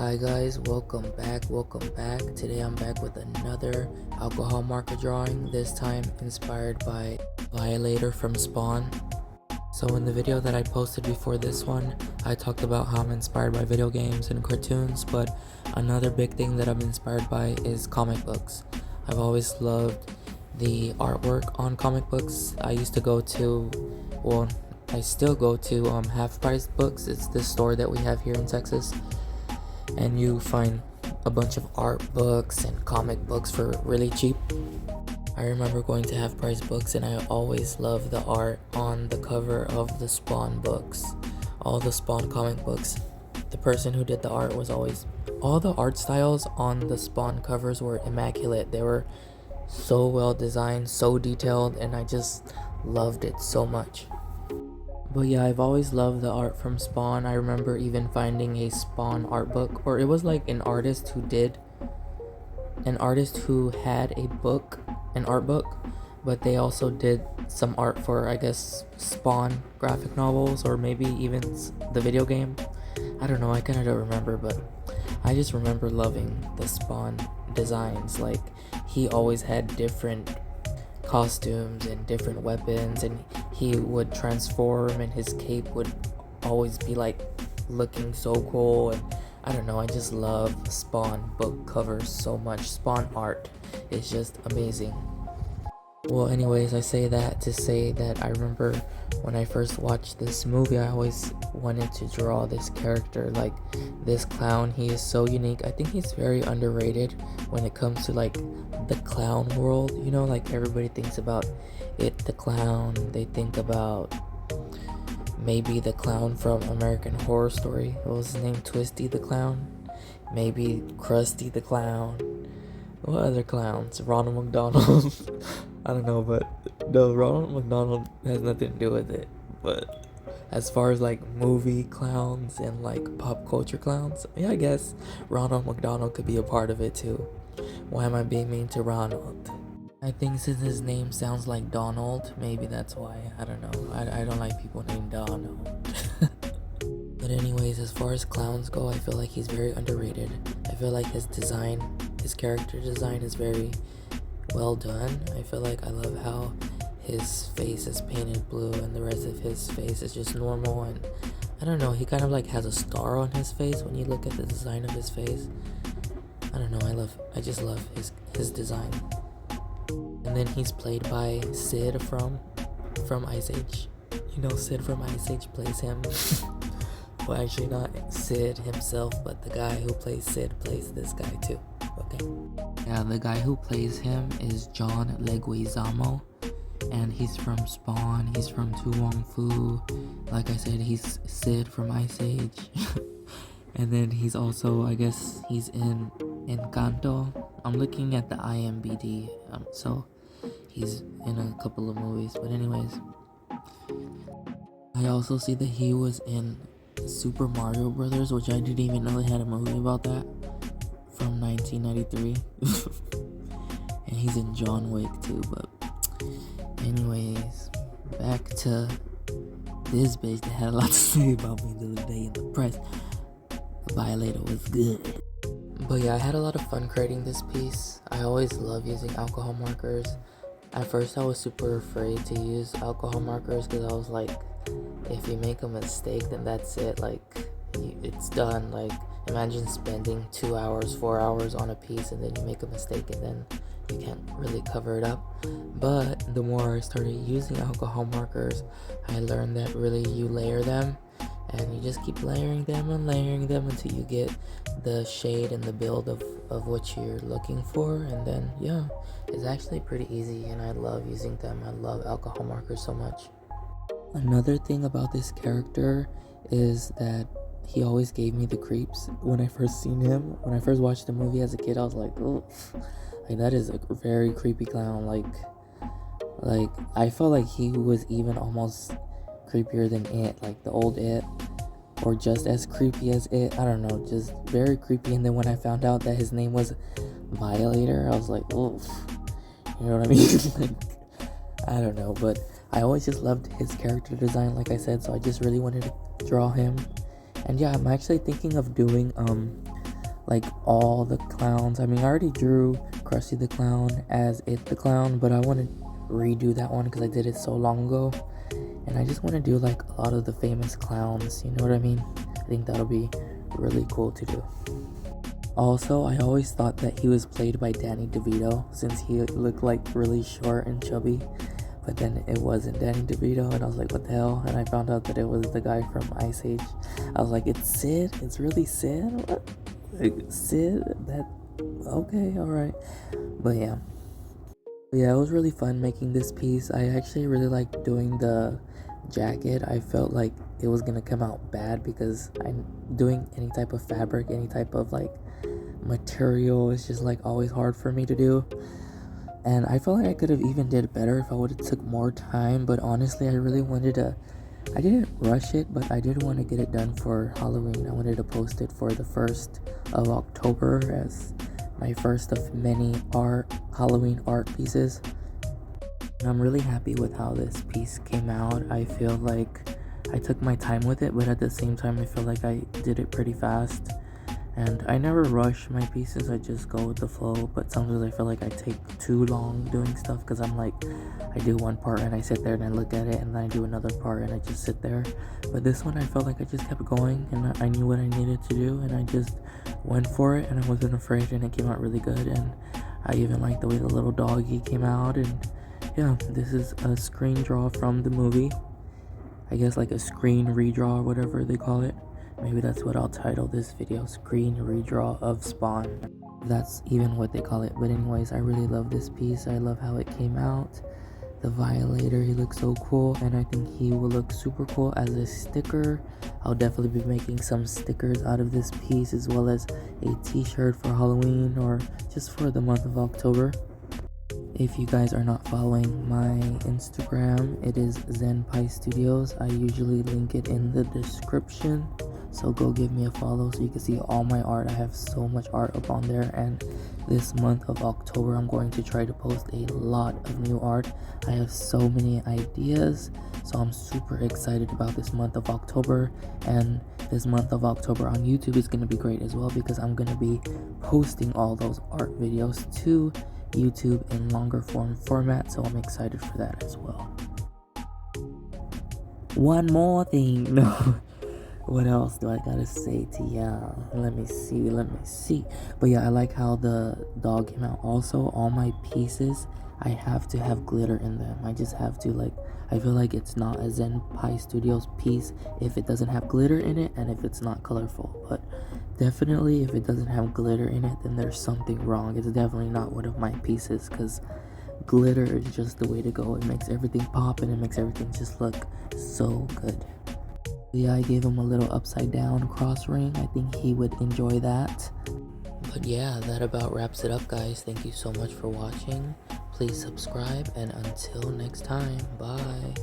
Hi guys, welcome back. Today I'm back with another alcohol marker drawing, this time inspired by Violator from Spawn. So in the video that I posted before this one, I talked about how I'm inspired by video games and cartoons, but another big thing that I'm inspired by is comic books. I've always loved the artwork on comic books. I used to go to, I still go to Half Price Books. It's this store that we have here in Texas, and you find a bunch of art books and comic books for really cheap. I remember going to Half Price Books and I always loved the art on the cover of the Spawn books. All the Spawn comic books. The person who did the art was always... All the art styles on the Spawn covers were immaculate. They were so well designed, so detailed, and I just loved it so much. But yeah, I've always loved the art from Spawn. I remember even finding a Spawn art book, or it was like an artist who had an art book, but they also did some art for, I guess, Spawn graphic novels, or maybe even the video game. I don't know, I kind of don't remember, but I just remember loving the Spawn designs. Like, he always had different costumes and different weapons, and he would transform and his cape would always be like looking so cool. And I don't know, I just love Spawn book covers so much. Spawn art is just amazing. Well, anyways, I say that to say that I remember when I first watched this movie, I always wanted to draw this character, like this clown. He is so unique. I think he's very underrated when it comes to like the clown world. You know, like everybody thinks about It the Clown. They think about maybe the clown from American Horror Story. What was his name? Twisty the Clown? Maybe Krusty the Clown. What other clowns? Ronald McDonald. I don't know, but no, Ronald McDonald has nothing to do with it. But as far as like movie clowns and like pop culture clowns, yeah, I guess Ronald McDonald could be a part of it too. Why am I being mean to Ronald? I think since his name sounds like Donald, maybe that's why. I don't know. I don't like people named Donald. But anyways, as far as clowns go, I feel like he's very underrated. I feel like his character design is very well done. I feel like I love how his face is painted blue and the rest of his face is just normal, and I don't know, he kind of like has a star on his face when you look at the design of his face. I don't know, I just love his design. And then he's played by Sid from Ice Age. You know, Sid from Ice Age plays him. Well, actually not Sid himself, but the guy who plays Sid plays this guy too. Okay. Yeah, the guy who plays him is John Leguizamo, and he's from Spawn. He's from Tu Wong Fu. Like I said, he's Sid from Ice Age. And then he's also, I guess, he's in Encanto. I'm looking at the IMDb, so he's in a couple of movies. But anyways, I also see that he was in Super Mario Brothers, which I didn't even know they had a movie about that, from 1993. And he's in John Wick too. But anyways, back to this bitch that had a lot to say about me the other day in the press. Violator was good. But yeah, I had a lot of fun creating this piece. I always love using alcohol markers. At first I was super afraid to use alcohol markers because I was like, if you make a mistake, then that's it. Like, it's done. Like, imagine spending 2 hours, 4 hours on a piece and then you make a mistake and then you can't really cover it up. But the more I started using alcohol markers, I learned that really you layer them, and you just keep layering them until you get the shade and the build of what you're looking for. And then yeah, it's actually pretty easy, and I love using them. I love alcohol markers so much. Another thing about this character is that he always gave me the creeps. When I first seen him, when I first watched the movie as a kid, I was like, oh, like that is a very creepy clown. Like I felt like he was even almost creepier than It, like the old It, or just as creepy as It. I don't know, just very creepy. And then when I found out that his name was Violator, I was like, oh, you know what I mean? Like, I don't know, but I always just loved his character design, like I said, so I just really wanted to draw him. And yeah, I'm actually thinking of doing like all the clowns. I mean, I already drew Krusty the Clown as It the Clown, but I want to redo that one because I did it so long ago. And I just want to do like a lot of the famous clowns, you know what I mean? I think that'll be really cool to do. Also, I always thought that he was played by Danny DeVito since he looked like really short and chubby. But then it wasn't Danny DeVito, and I was like, what the hell? And I found out that it was the guy from Ice Age. I was like, it's Sid? It's really Sid? What? Like, Sid? That... Okay, alright. But yeah. Yeah, it was really fun making this piece. I actually really liked doing the jacket. I felt like it was gonna come out bad because I'm doing any type of fabric, any type of like material is just like always hard for me to do. And I felt like I could have even did better if I would have took more time, but honestly I really wanted to, I didn't rush it, but I did want to get it done for Halloween. I wanted to post it for the 1st of October as my first of many Halloween art pieces. And I'm really happy with how this piece came out. I feel like I took my time with it, but at the same time I feel like I did it pretty fast. And I never rush my pieces, I just go with the flow, but sometimes I feel like I take too long doing stuff because I'm like, I do one part and I sit there and I look at it, and then I do another part and I just sit there. But this one I felt like I just kept going and I knew what I needed to do and I just went for it and I wasn't afraid, and it came out really good. And I even like the way the little doggy came out. And yeah, this is a screen draw from the movie. I guess like a screen redraw or whatever they call it. Maybe that's what I'll title this video, Screen Redraw of Spawn. That's even what they call it. But anyways, I really love this piece. I love how it came out. The Violator, he looks so cool, and I think he will look super cool as a sticker. I'll definitely be making some stickers out of this piece, as well as a t-shirt for Halloween or just for the month of October. If you guys are not following my Instagram, it is Zenpai Studios. I usually link it in the description, so go give me a follow so you can see all my art. I have so much art up on there, and this month of October I'm going to try to post a lot of new art. I have so many ideas, so I'm super excited about this month of October. And this month of October on YouTube is going to be great as well, because I'm going to be posting all those art videos to YouTube in longer form format, so I'm excited for that as well. One more thing, no. What else do I gotta say to y'all? Let me see. But yeah, I like how the dog came out. Also, all my pieces, I have to have glitter in them. I just have to, like, I feel like it's not a Zenpai Studios piece if it doesn't have glitter in it and if it's not colorful. But definitely if it doesn't have glitter in it, then there's something wrong. It's definitely not one of my pieces, because glitter is just the way to go. It makes everything pop and it makes everything just look so good. Yeah, I gave him a little upside down cross ring. I think he would enjoy that. But yeah, that about wraps it up, guys. Thank you so much for watching. Please subscribe, and until next time, bye.